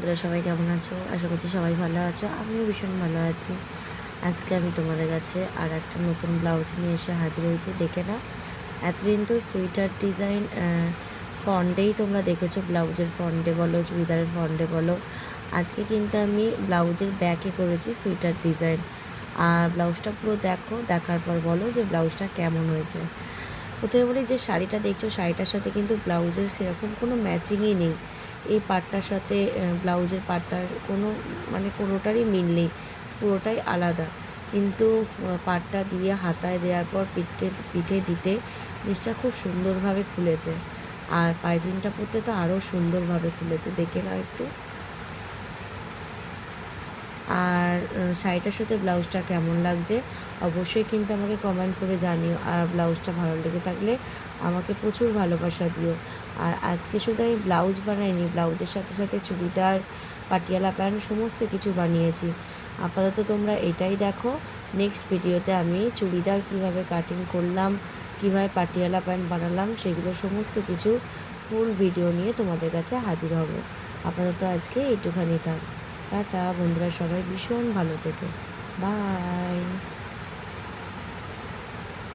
বন্ধুরা সবাই কেমন আছো? আশা করছি সবাই ভালো আছো। আমিও ভীষণ ভালো আছি। আজকে আমি তোমাদের কাছে আর একটা নতুন ব্লাউজ নিয়ে এসে হাজির হয়েছি। দেখে নাও, এতদিন তো সুইটার ডিজাইন ফন্ডেই তোমরা দেখেছো, ব্লাউজের ফন্ডে বলো, চুড়িদারের ফন্ডে বলো। আজকে কিন্তু আমি ব্লাউজের ব্যাকে করেছি সুইটার ডিজাইন। আর ব্লাউজটা পুরো দেখো, দেখার পর বলো যে ব্লাউজটা কেমন হয়েছে। প্রথমে বলি যে শাড়িটা দেখছো, শাড়িটার সাথে কিন্তু ব্লাউজের সেরকম কোনো ম্যাচিংই নেই। এই পাড়টার সাথে ব্লাউজের পাড়টার কোনো কোনোটারই মিল নেই, পুরোটাই আলাদা। কিন্তু পাড়টা দিয়ে হাতায় দেওয়ার পর পিঠে দিতে জিনিসটা খুব সুন্দরভাবে খুলেছে। আর পাইপিংটা পরতে তো আরও সুন্দরভাবে খুলেছে, দেখে নাও একটু। আর শাড়িটার সাথে ব্লাউজটা কেমন লাগছে অবশ্যই কিন্তু আমাকে কমেন্ট করে জানিও। আর ব্লাউজটা ভালো লেগে থাকলে আমাকে প্রচুর ভালোবাসা দিও। আর আজকে শুধু আমি ব্লাউজ বানাইনি, ব্লাউজের সাথে সাথে চুড়িদার, পাটিয়ালা প্যান্ট সমস্ত কিছু বানিয়েছি। আপাতত তোমরা এটাই দেখো। নেক্সট ভিডিওতে আমি চুড়িদার কীভাবে কাটিং করলাম, কীভাবে পাটিয়ালা প্যান্ট বানালাম, সেগুলো সমস্ত কিছু ফুল ভিডিও নিয়ে তোমাদের কাছে হাজির হব। আপাতত আজকে এইটুখানি থাক। টাটা বন্ধুরা, সবাই ভীষণ ভালো থেকো। বাই।